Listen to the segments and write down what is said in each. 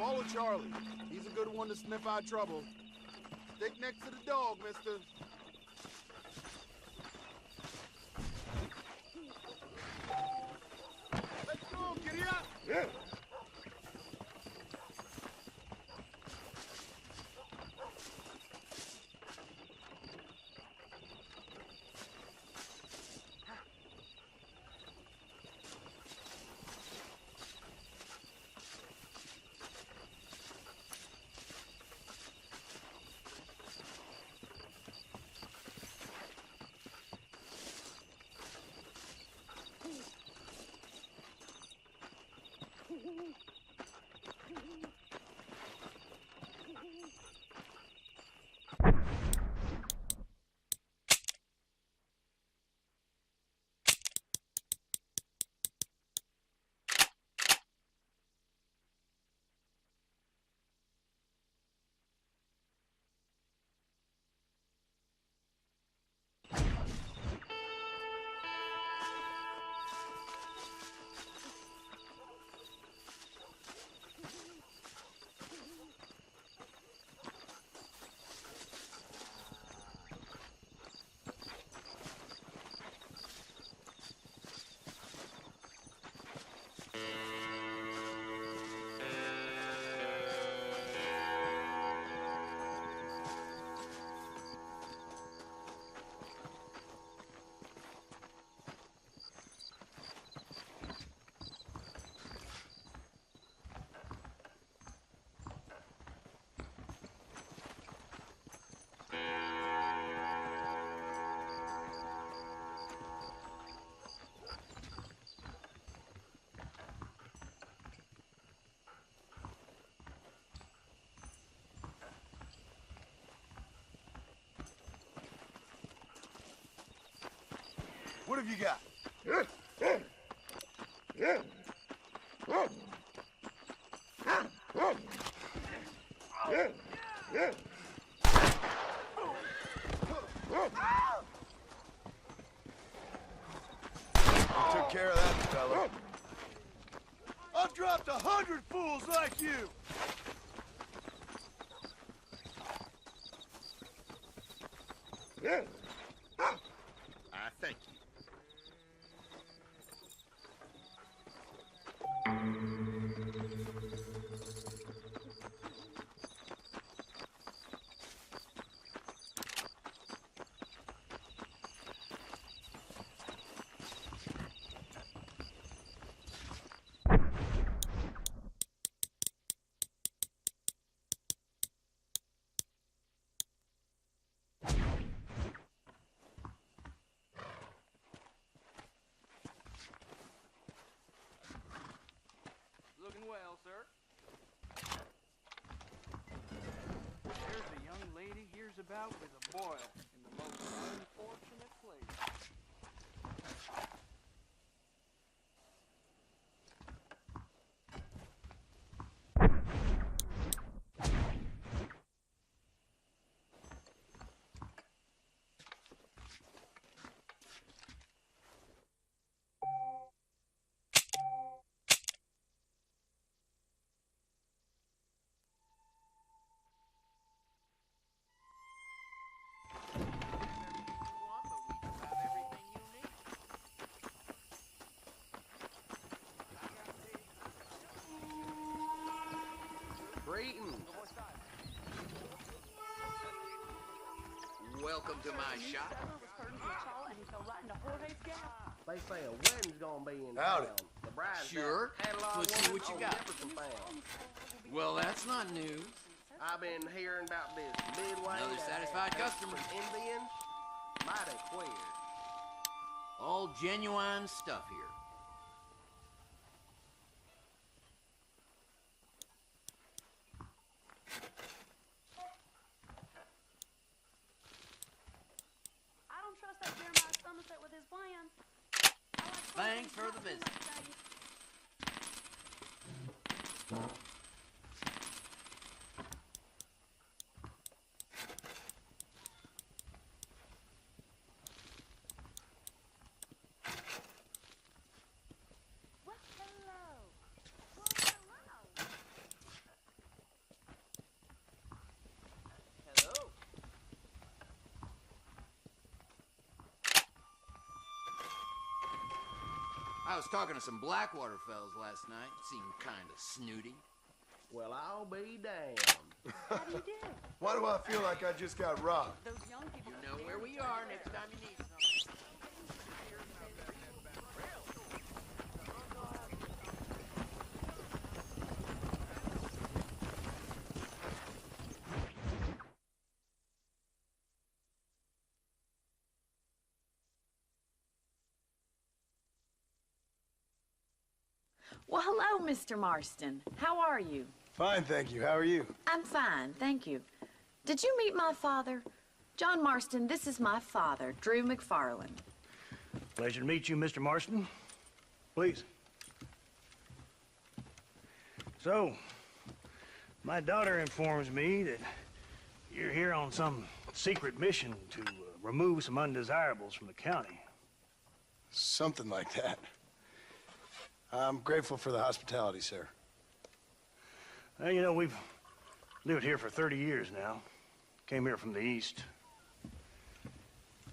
Follow Charlie. He's a good one to sniff out trouble. Stick next to the dog, mister. Let's go, giddy up! Yeah. What have you got? Took care of that, fella. I've dropped 100 fools like you! Thank you. Looking well, sir. There's a young lady hears about with a boil in the most unfortunate place. Greetings. Welcome to my shop. They say a wedding's gonna be in Howdy. town. The bride's Sure. Let's see what you got. Well, that's not news. I've been hearing about this midway. Another satisfied customer. Indians, mighty queer. All genuine stuff here. I don't trust that Jeremiah Somerset with his plan. Thanks for the visit. I was talking to some Blackwater fellas last night. Seemed kind of snooty. Well, I'll be damned. How do you do? Why do I feel like I just got robbed? Those young people. You know where we are next time you need something. Well, hello, Mr. Marston. How are you? Fine, thank you. How are you? I'm fine, thank you. Did you meet my father? John Marston, this is my father, Drew McFarland. Pleasure to meet you, Mr. Marston. Please. So, my daughter informs me that you're here on some secret mission to remove some undesirables from the county. Something like that. I'm grateful for the hospitality, sir. Well, you know, we've lived here for 30 years now. Came here from the east.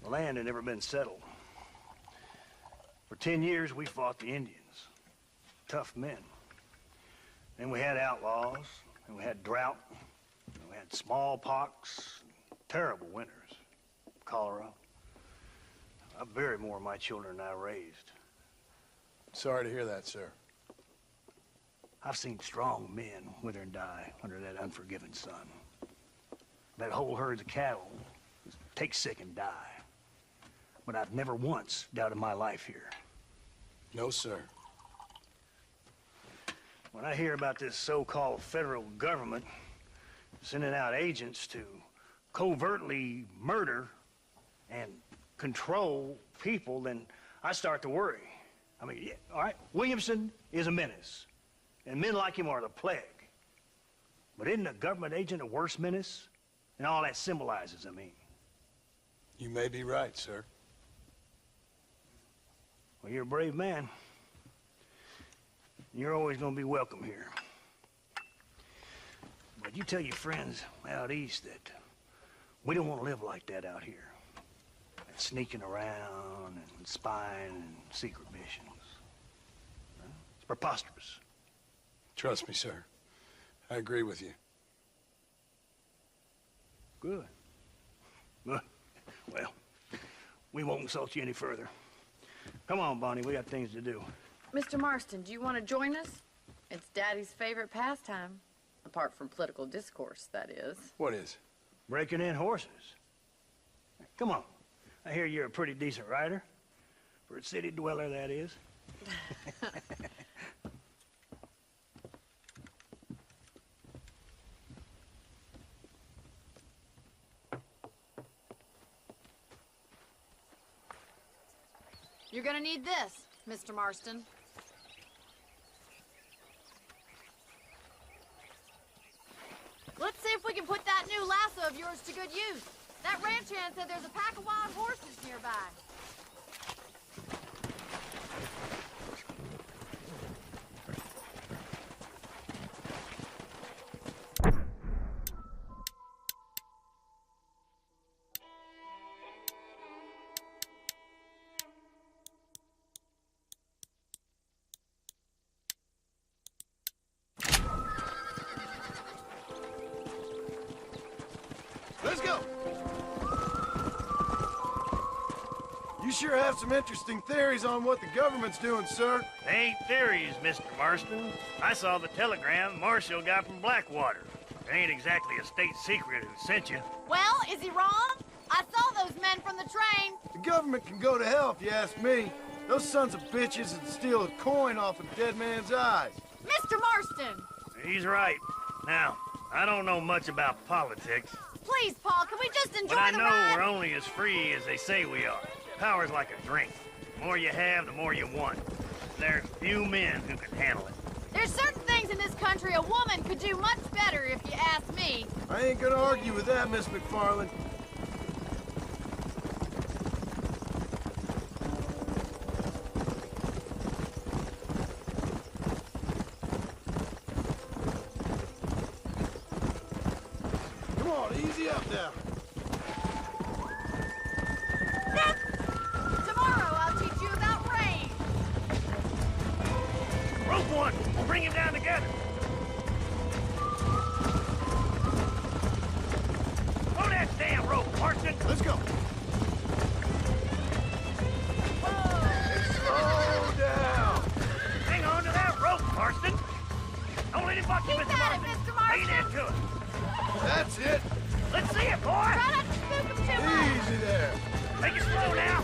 The land had never been settled. For 10 years, we fought the Indians. Tough men. Then we had outlaws, and we had drought, and we had smallpox, terrible winters, cholera. I buried more of my children than I raised. Sorry to hear that, sir. I've seen strong men wither and die under that unforgiving sun. That whole herds of cattle take sick and die. But I've never once doubted my life here. No, sir. When I hear about this so-called federal government sending out agents to covertly murder and control people, then I start to worry. I mean, yeah, all right, Williamson is a menace, and men like him are the plague. But isn't a government agent a worse menace? And all that symbolizes, I mean. You may be right, sir. Well, you're a brave man. You're always gonna be welcome here. But you tell your friends out east that we don't want to live like that out here. Sneaking around and spying and secret missions. It's preposterous. Trust me, sir. I agree with you. Good. Good. Well, we won't insult you any further. Come on, Bonnie, we got things to do. Mr. Marston, do you want to join us? It's Daddy's favorite pastime. Apart from political discourse, that is. What is? Breaking in horses. Come on. I hear you're a pretty decent rider. For a city dweller, that is. You're gonna need this, Mr. Marston. Let's see if we can put that new lasso of yours to good use. That ranch hand said there's a pack of wild horses nearby. Let's go! You sure have some interesting theories on what the government's doing, sir. They ain't theories, Mr. Marston. I saw the telegram Marshall got from Blackwater. It ain't exactly a state secret who sent you. Well, is he wrong? I saw those men from the train. The government can go to hell if you ask me. Those sons of bitches would steal a coin off a dead man's eyes. Mr. Marston! He's right. Now, I don't know much about politics, Please, Paul, can we just enjoy but I the know ride? we're only as free as they say we are. Power's like a drink. The more you have, the more you want. There's few men who can handle it. There's certain things in this country a woman could do much better, if you ask me. I ain't gonna argue with that, Miss McFarland. Come on, easy up now. Tomorrow I'll teach you about rain. bring him down together. Pull that damn rope, Marston. Let's go. Slow down. Hang on to that rope, Marston. Don't let him buck you, Keep Mr. at it, Marston. Mr. Marston. Lean into it. That's it. Let's see it, boy. Try not to spook him too much. Easy there. Make it slow now.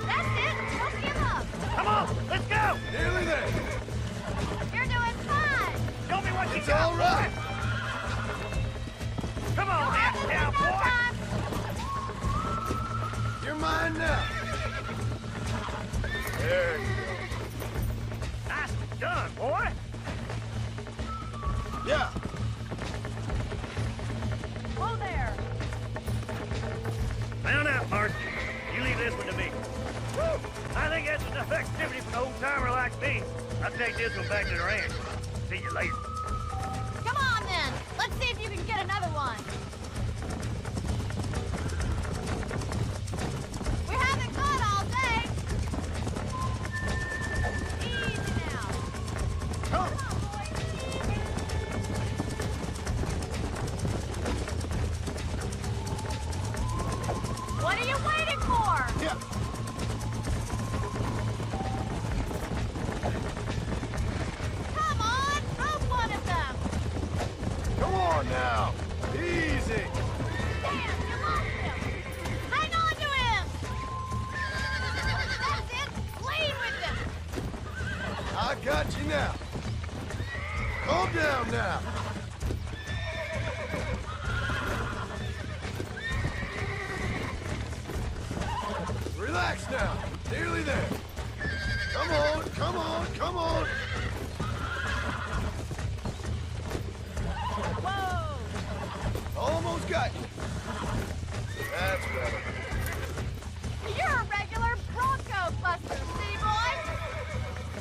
That's it. Don't give up. Come on, let's go. Nearly there. You're doing fine. Show me what you It's got, all right. boy. Come on, You'll have hands this down, in no boy. time. You're mine now. There you Nicely done, boy. go. Yeah. Whoa there. Found out, Marston. You leave this one to me. Woo! I think that's enough activity for an old-timer like me. I'll take this one back to the ranch. See you later. Come on, then. Let's see if you can get another one. We haven't gone all day. Easy now. Come. Come on, boys. What are you waiting for? Yeah. Come on, rope one of them. Come on now. Easy. Damn, you lost him. Hang on to him. That's it. Lean with him. I got you now. Calm down now. Relax now. Nearly there. Come on, come on, come on. Whoa. Almost got you. That's better. You're a regular Bronco buster, city boy.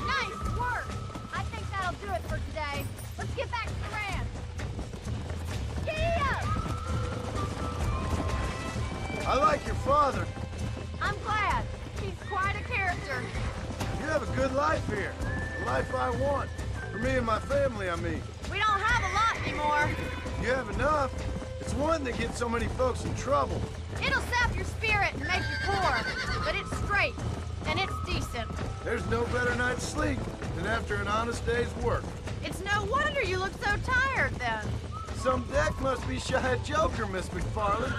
Nice work. I think that'll do it for today. Let's get back to the ranch. Yeah! I like your father. I'm glad. He's quite a character. You have a good life here. The life I want. For me and my family, I mean. We don't have a lot anymore. You have enough. It's one that gets so many folks in trouble. It'll sap your spirit and make you poor, but it's straight, and it's decent. There's no better night's sleep than after an honest day's work. It's no wonder you look so tired, then. Some deck must be shy of Joker, Miss McFarland.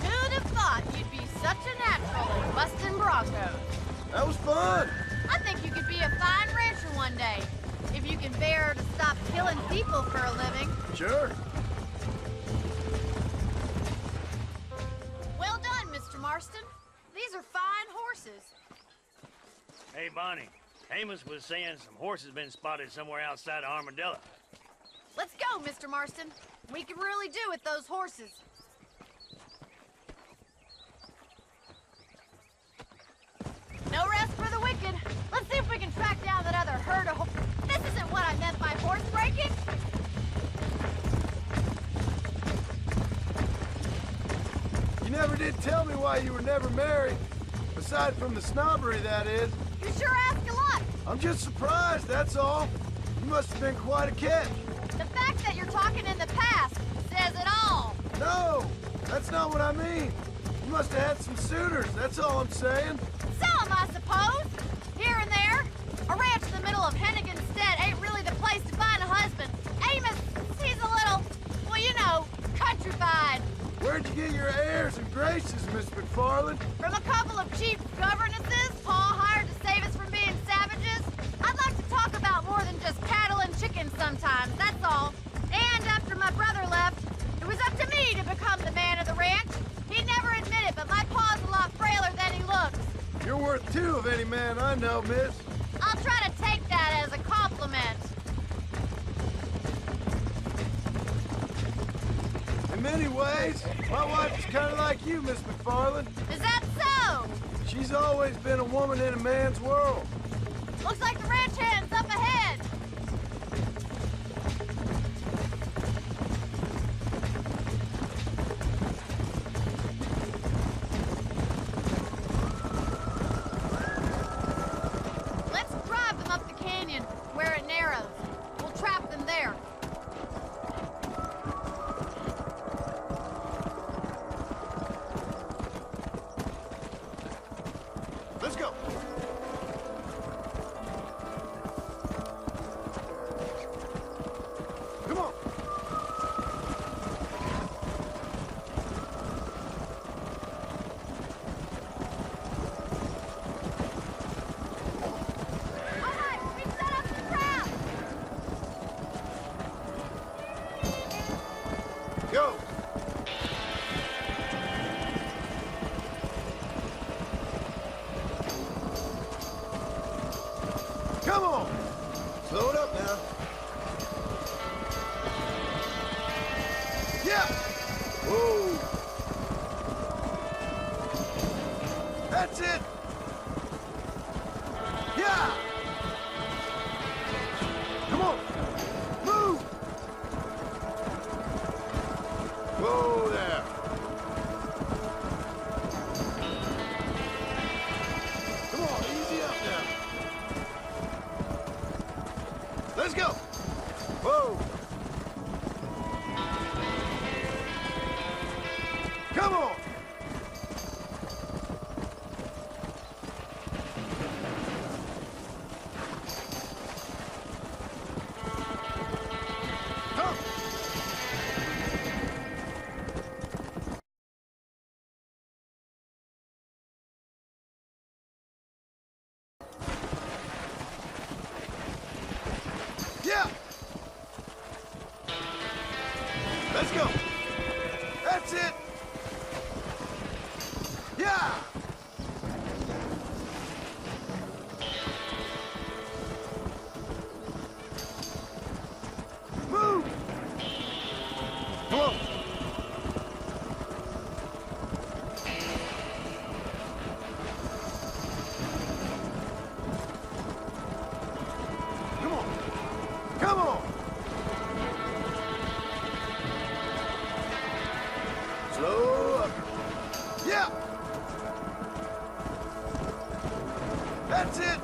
Who'd have thought you'd be such a natural at busting Broncos? That was fun. I think you could be a fine rancher one day, if you can bear to stop killing people for a living. Sure. Well done, Mr. Marston. These are fine horses. Hey, Bonnie. Amos was saying some horses been spotted somewhere outside of Armadillo. Let's go, Mr. Marston. We can really do with those horses. No rest for the wicked. Let's see if we can track down that other herd of This isn't what I meant by horse breaking. You never did tell me why you were never married. Aside from the snobbery, that is. You sure ask a lot. I'm just surprised, that's all. You must have been quite a catch. The fact that you're talking in the past says it all. No, that's not what I mean. You must have had some suitors, that's all I'm saying. Some, I suppose. Here and there. A ranch in the middle of Hennigan's Stead ain't really the place to find a husband. Amos, he's a little, well, you know, countrified. Where'd you get your airs and graces, Miss McFarland? From a couple of cheap governesses Pa hired to save us from being savages. I'd like to talk about more than just cattle and chickens sometimes, that's all. And after my brother left, it was up to me to become the man of the ranch. He never admitted, but my pa's a lot frailer than he looks. You're worth two of any man I know, miss. I'll try to take that as a compliment. In many ways, my wife is kind of like you, Miss McFarland. Is that so? She's always been a woman in a man's world. Looks like the ranch hand's up ahead. Whoa! That's it! Yeah! Come on! Move! Whoa there! Come on, easy up now. Let's go! Whoa! Come on! Come! Yeah! Let's go! That's it! Yeah! Move! Come on! Come on! Come on! Slow up. Yeah! That's it!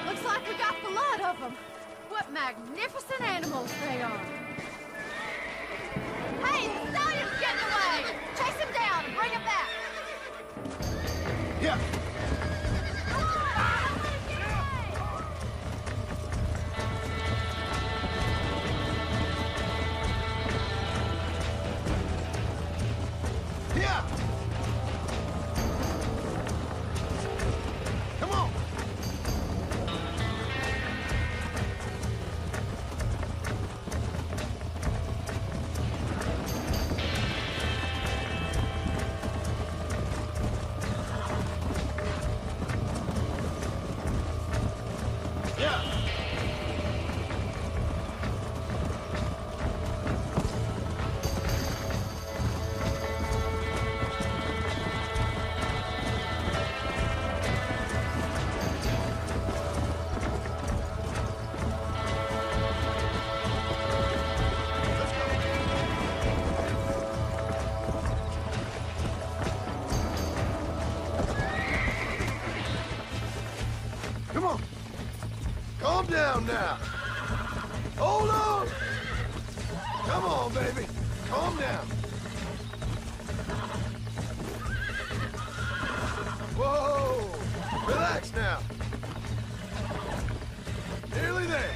Looks like we got the lot of them. What magnificent animals they are. Hey, the stallion's getting away! Chase him down and bring him back! Yeah! Come on! Don't let him get away! Yeah! Come on! Yeah! Let's go! Come on! Calm down now! Hold on! Come on, baby! Calm down! Whoa! Relax now! Nearly there!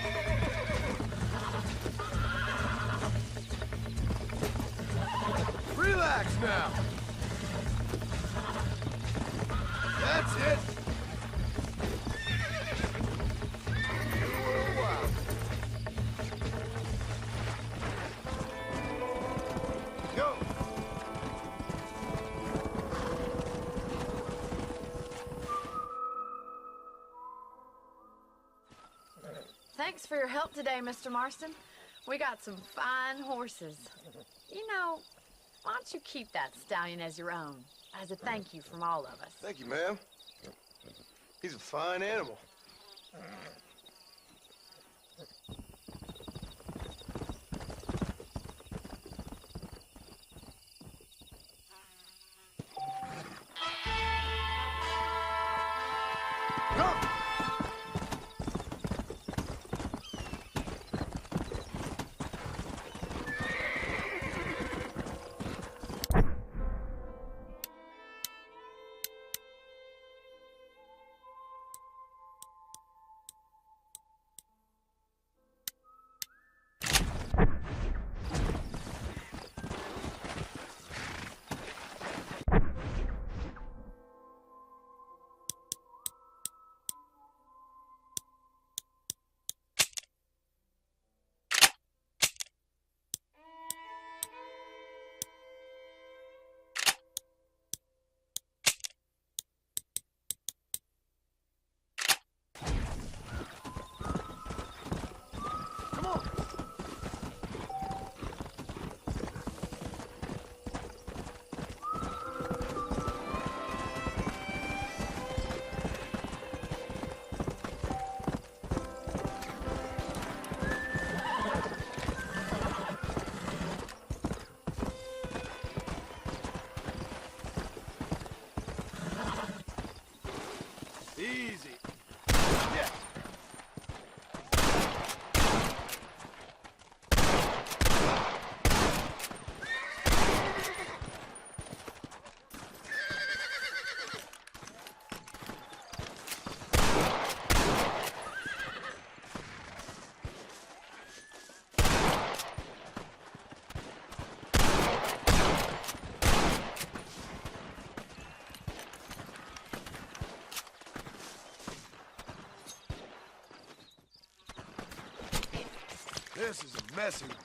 Relax now! That's it! Wow. Go! Thanks for your help today, Mr. Marston. We got some fine horses. You know, why don't you keep that stallion as your own, as a thank you from all of us? Thank you, ma'am. He's a fine animal. Come! This is a messy one.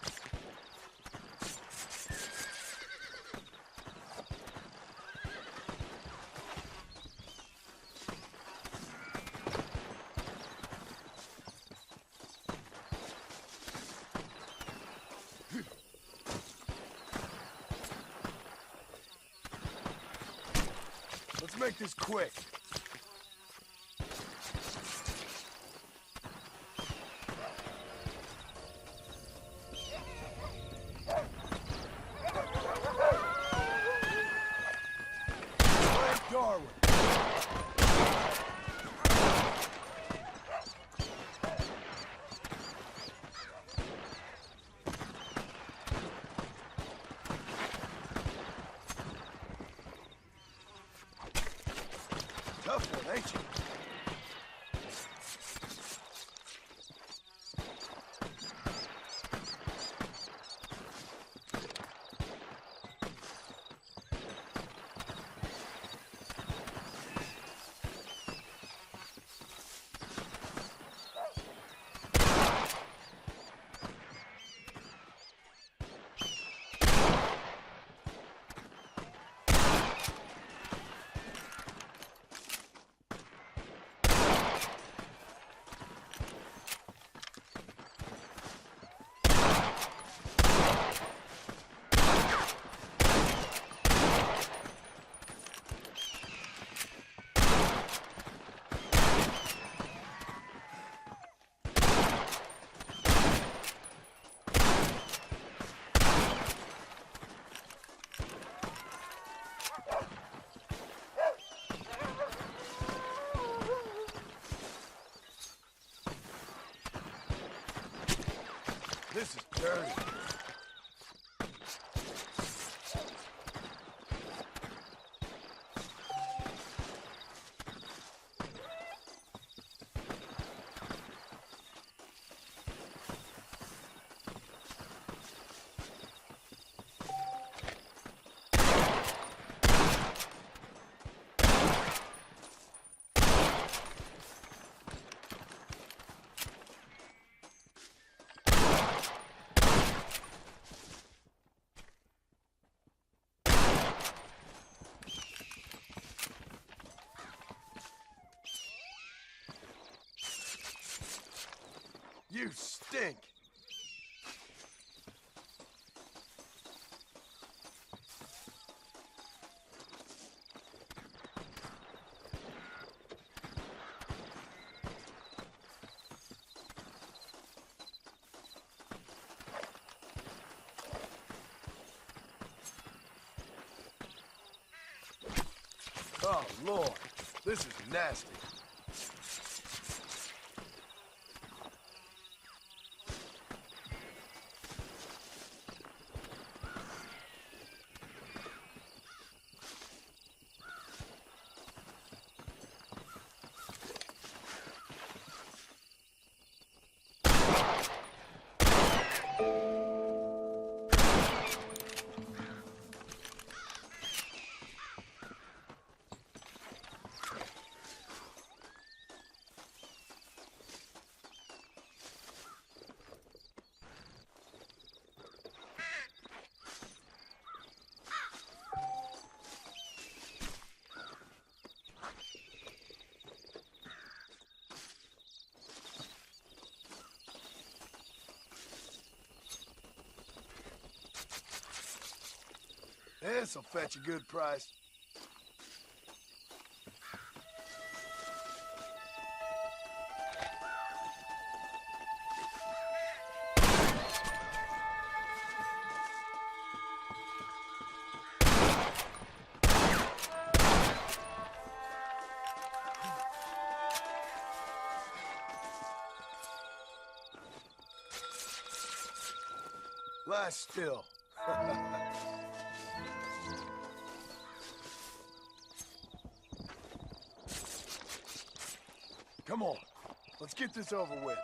Let's make this quick. Darwin. Tough one, ain't you? This is dirty. You stink. Oh, Lord. This is nasty. This'll fetch a good price. Lie still. Come on, let's get this over with.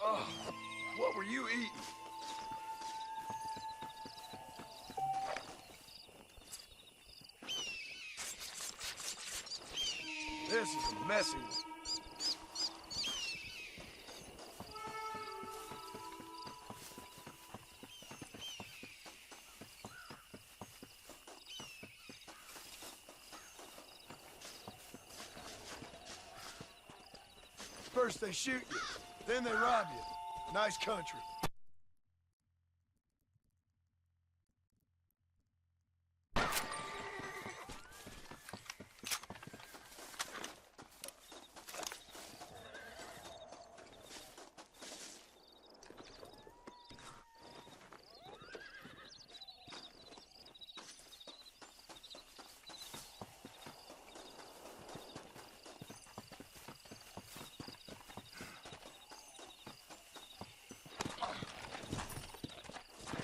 Oh, what were you eating? messy. First they shoot you, then they rob you. Nice country.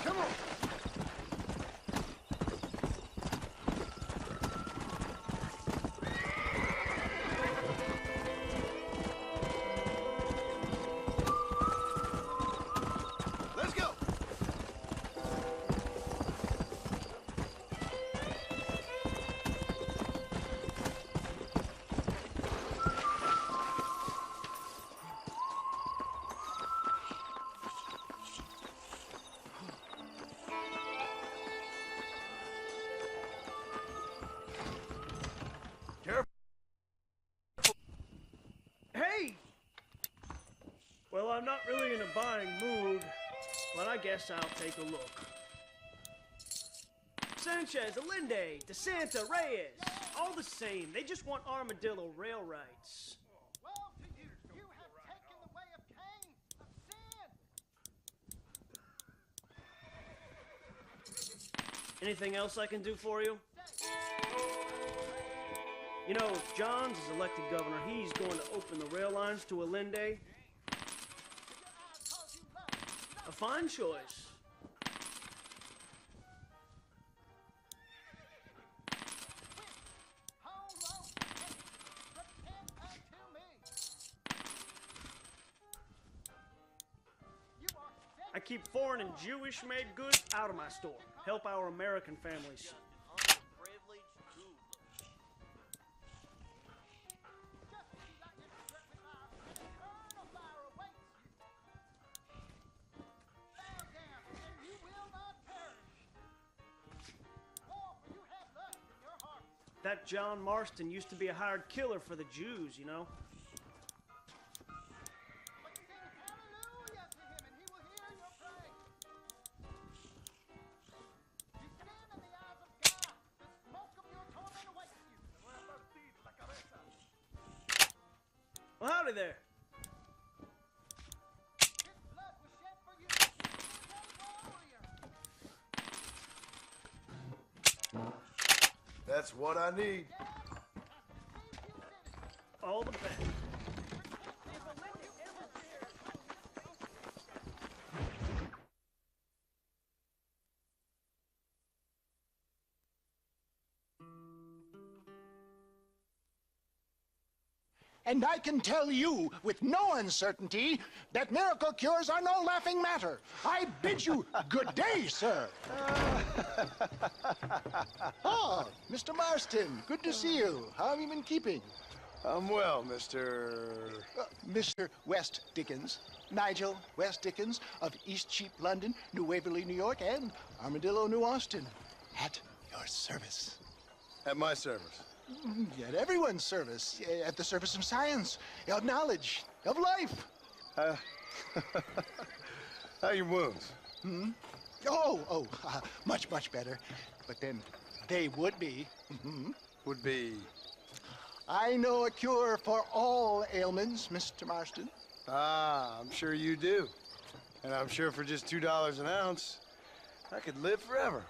Come on. Let's go. Hey! Well, I'm not really in a buying mood, but I guess I'll take a look. Sanchez, Allende, DeSanta, Reyes, all the same. They just want armadillo rail rights. Well, to you, you have taken the way of Cain, of sin. Anything else I can do for you? You know, if Johns is elected governor, he's going to open the rail lines to Allende. A fine choice. I keep foreign and Jewish-made goods out of my store. Help our American families. That John Marston used to be a hired killer for the Jews, you know. Well, howdy there. That's what I need. All the best. And I can tell you with no uncertainty that miracle cures are no laughing matter. I bid you good day, sir. Oh, Mr. Marston, good to see you. How have you been keeping? I'm well, Mr. Mr. West Dickens, Nigel West Dickens of East Cheap, London, New Waverly, New York, and Armadillo, New Austin. At your service. At my service. At everyone's service. At the service of science, of knowledge, of life. How are your wounds? Much, much better. But then they would be. Would be. I know a cure for all ailments, Mr. Marston. Ah, I'm sure you do. And I'm sure for just $2 an ounce, I could live forever.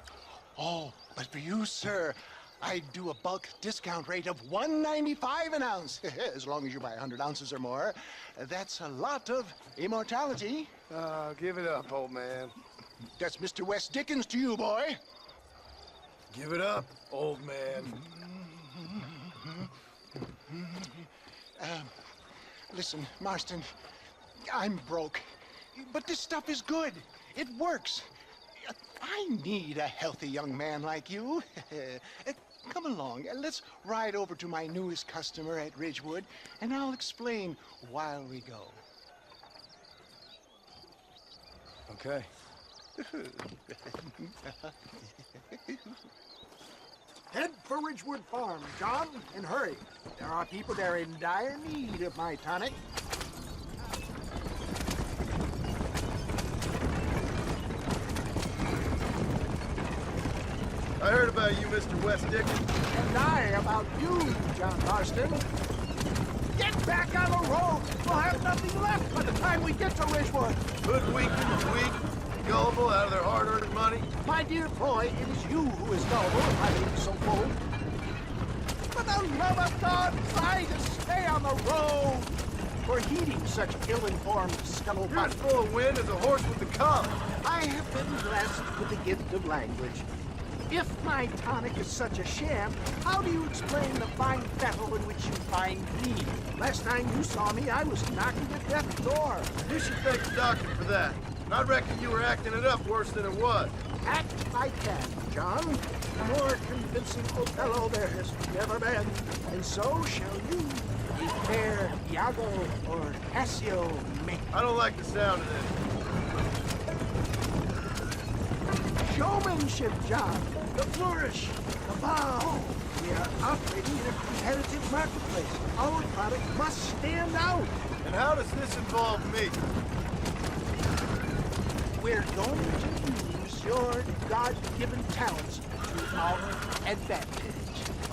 Oh, but for you, sir, I do a bulk discount rate of $1.95 an ounce, as long as you buy 100 ounces or more. That's a lot of immortality. Give it up, old man. That's Mr. West Dickens to you, boy. Give it up, old man. Listen, Marston, I'm broke, but this stuff is good. It works. I need a healthy young man like you. come along and let's ride over to my newest customer at Ridgewood, and I'll explain while we go. Okay. Head for Ridgewood Farm, John, and hurry. There are people there in dire need of my tonic. I heard about you, Mr. West Dickens. And I about you, John Marston. Get back on the road! We'll have nothing left by the time we get to Ridgewood. Hoodwinked and weak, gullible out of their hard-earned money. My dear boy, it is you who is gullible if I being so bold. For the love of God, try to stay on the road. For heeding such ill-informed scuttlebutt. You're as full of wind as a horse with the cup. I have been blessed with the gift of language. If my tonic is such a sham, how do you explain the fine fettle in which you find me? Last time you saw me, I was knocking at death's door. You should thank the doctor for that. And I reckon you were acting it up worse than it was. Act I can, John. More convincing Othello there has never been. And so shall you, a fair Iago or Cassio make. I don't like the sound of this. Showmanship, John. The flourish, the bow. We are operating in a competitive marketplace. Our product must stand out. And how does this involve me? We're going to use your God-given talents to our advantage.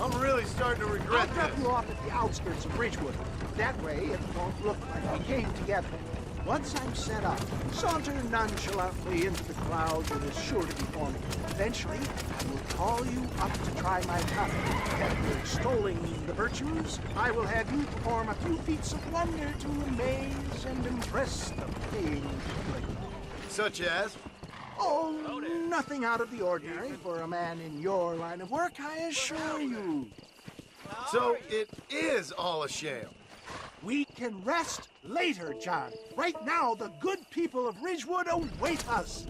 I'm really starting to regret I'll drop this. you off at the outskirts of Ridgewood. That way, it won't look like we came together. Once I'm set up, saunter nonchalantly into the crowd that is sure to be forming. Eventually, I will call you up to try my tonic. After extolling the virtues, I will have you perform a few feats of wonder to amaze and impress the paying public. Such as? Oh, nothing out of the ordinary for a man in your line of work, I assure you. So it is all a sham. We can rest later, John. Right now, the good people of Ridgewood await us.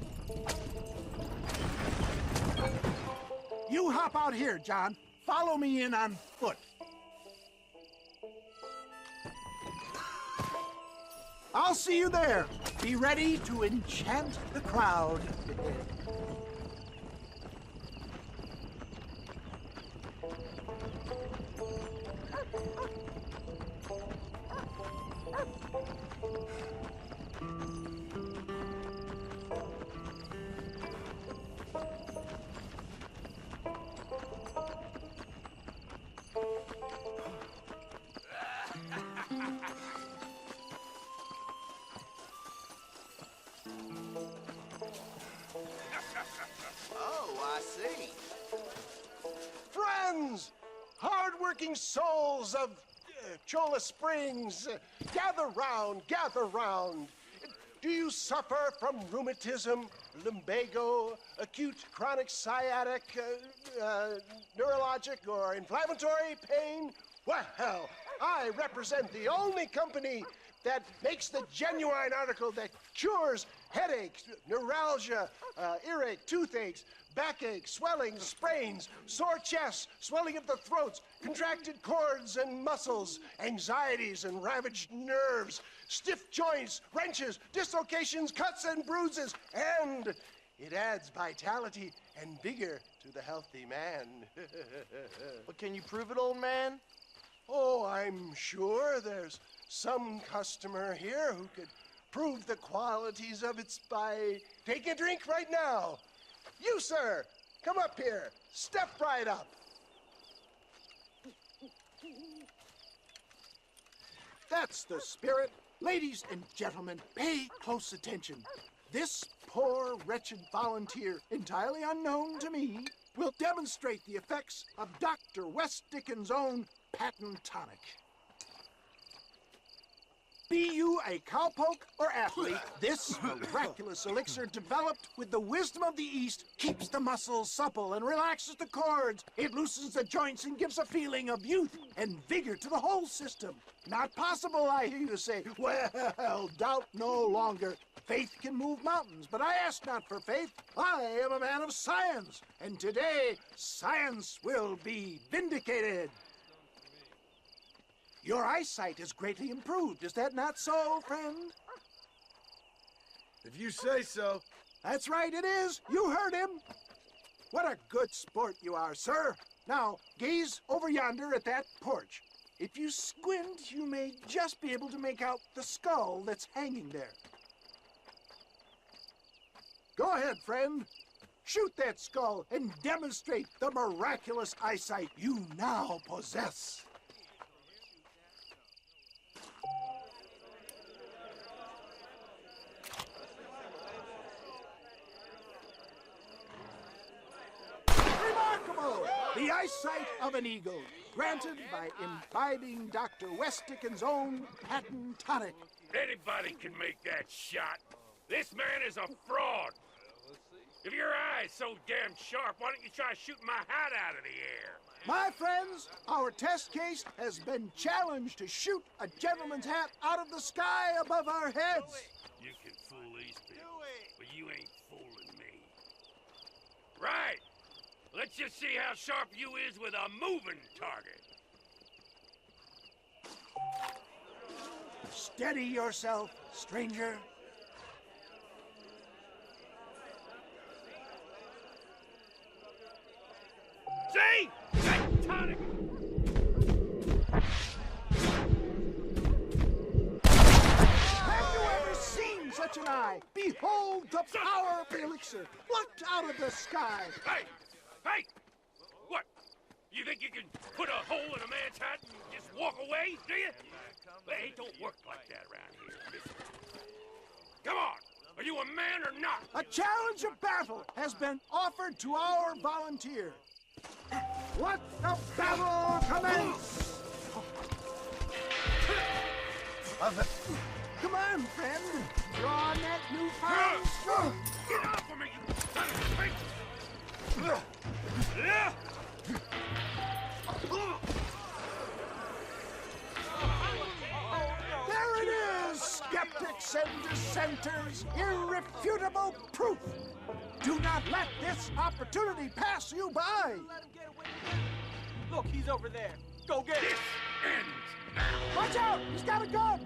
You hop out here, John. Follow me in on foot. I'll see you there. Be ready to enchant the crowd. Oh, I see. Friends, hard-working souls of Cholla Springs, gather round, gather round. Do you suffer from rheumatism, lumbago, acute chronic sciatic, neurologic, or inflammatory pain? Well, I represent the only company that makes the genuine article that cures headaches, neuralgia, earache, toothaches, backache, swelling, sprains, sore chests, swelling of the throats, contracted cords and muscles, anxieties and ravaged nerves, stiff joints, wrenches, dislocations, cuts and bruises, and it adds vitality and vigor to the healthy man. But can you prove it, old man? Oh, I'm sure there's some customer here who could prove the qualities of it by taking a drink right now. You, sir, come up here. Step right up. That's the spirit. Ladies and gentlemen, pay close attention. This poor, wretched volunteer, entirely unknown to me, will demonstrate the effects of Dr. West Dickens' own patent tonic. Be you a cowpoke or athlete, this miraculous elixir developed with the wisdom of the East keeps the muscles supple and relaxes the cords. It loosens the joints and gives a feeling of youth and vigor to the whole system. Not possible, I hear you say. Well, doubt no longer. Faith can move mountains, but I ask not for faith. I am a man of science, and today science will be vindicated. Your eyesight is greatly improved. Is that not so, friend? If you say so. That's right, it is. You heard him. What a good sport you are, sir. Now, gaze over yonder at that porch. If you squint, you may just be able to make out the skull that's hanging there. Go ahead, friend. Shoot that skull and demonstrate the miraculous eyesight you now possess. Remarkable! The eyesight of an eagle, granted by imbibing Dr. Westickens' own patent tonic. Anybody can make that shot. This man is a fraud. If your eye's so damn sharp, why don't you try shooting my hat out of the air? My friends, our test case has been challenged to shoot a gentleman's hat out of the sky above our heads. You can fool these people, but you ain't fooling me. Right. Let's just see how sharp you is with a moving target. Steady yourself, stranger. See? That tonic! Have you ever seen such an eye? Behold the power of the elixir, plucked out of the sky. Hey! Hey! What? You think you can put a hole in a man's hat and just walk away, do you? Hey, it don't work like that around here. Listen. Come on! Are you a man or not? A challenge of battle has been offered to our volunteer. Let the battle commence! Come on, friend. Draw on that newfound strength. Get off of me, you son of a bitch! There it is, skeptics and dissenters. Irrefutable proof. Do not let this opportunity pass you by. Look, he's over there. Go get him. Ends now. Watch out! He's got a gun!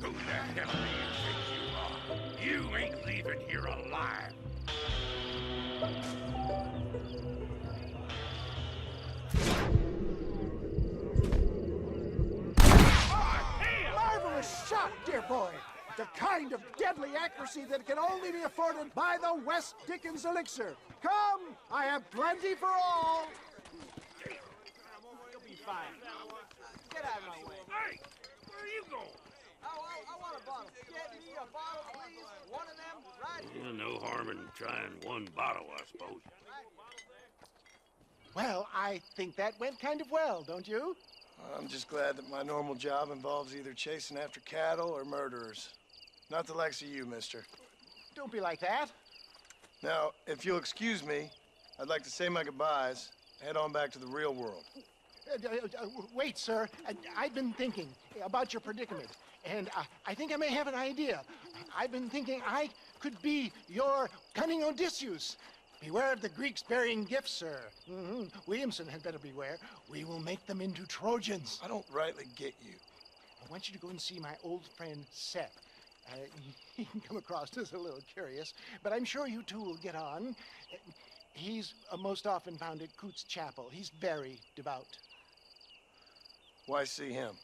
Who the hell do you think you are? You ain't leaving here alive. Marvelous shot, dear boy. The kind of deadly accuracy that can only be afforded by the West Dickens elixir. Come, I have plenty for all. You'll be fine. Get out of my way. Hey, where are you going? I want a bottle. Get me a bottle, please. One of them, right? Yeah, no harm in trying one bottle, I suppose. Well, I think that went kind of well, don't you? I'm just glad that my normal job involves either chasing after cattle or murderers. Not the likes of you, mister. Don't be like that. Now, if you'll excuse me, I'd like to say my goodbyes, head on back to the real world. Wait, sir. I've been thinking about your predicament, and I think I may have an idea. I've been thinking I could be your cunning Odysseus. Beware of the Greeks bearing gifts, sir. Williamson had better beware. We will make them into Trojans. I don't rightly get you. I want you to go and see my old friend Seth. He can come across as a little curious, but I'm sure you two will get on. He's most often found at Coots Chapel. He's very devout. Why see him?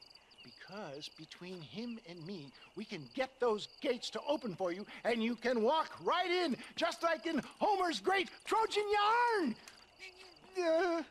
Because between him and me, we can get those gates to open for you, and you can walk right in, just like in Homer's great Trojan yarn.